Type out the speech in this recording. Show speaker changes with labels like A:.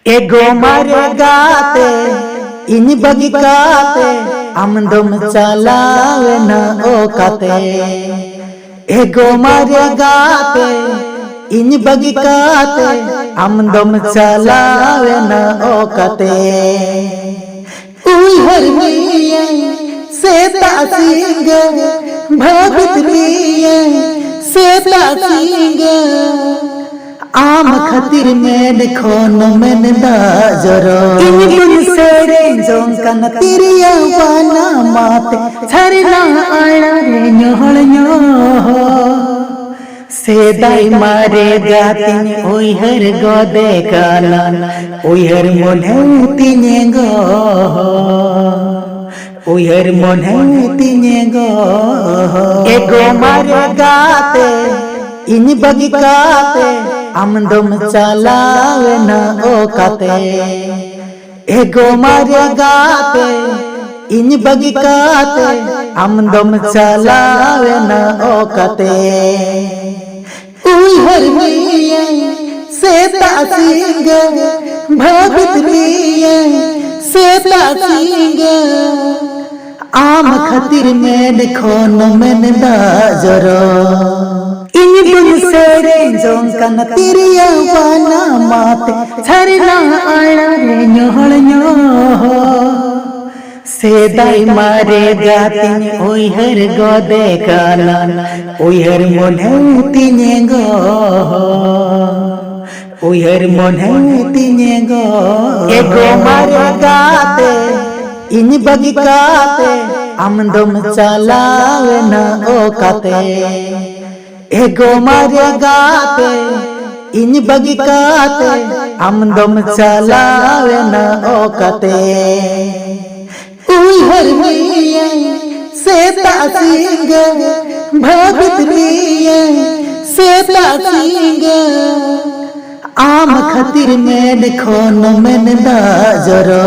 A: एगो मारे गाते इन बगिकाते आमदम चलावे न ओ काते। एगो मारे गाते इन बगिकाते आमदम चलावे न ओ काते। उहर मिये सेता सिंग भगत मिये सेता सिंग आम खतिर में खोन में दाजरो इन सेरे जोंकन तिरिया वाना माते छरना आना रे न्योहल न्यो सेदाई मारे गातिन ओहर गोदे काना ओहर मोने तिने गो ओहर मोने तिने गो। एगो मारे गाते इन बगिकाते आमदम चलावे न ओ काते। एगो मारे गाते इन बगिकाते आमदम चलावे न ओ काते। उहर मिये सेता सिंग भगत मिये सेता सिंग आम खतिर में खोन में दाजरो इन सेरे जोंकन तिरिया वाना माते छरना आना रे न्योहल न्यो सेदाई मारे गातिन ओहर गोदे काना ओहर मोने तिने गो ओहर मोने तिने गो। एगो मारे गाते इन बगिकाते आमदम चलावे न ओ काते। एगो मारे गाते इन बगिकाते आमदम चलावे न ओ काते। उहर मिये सेता सिंग भगत मिये सेता सिंग आम खतिर में खोन में दाजरो।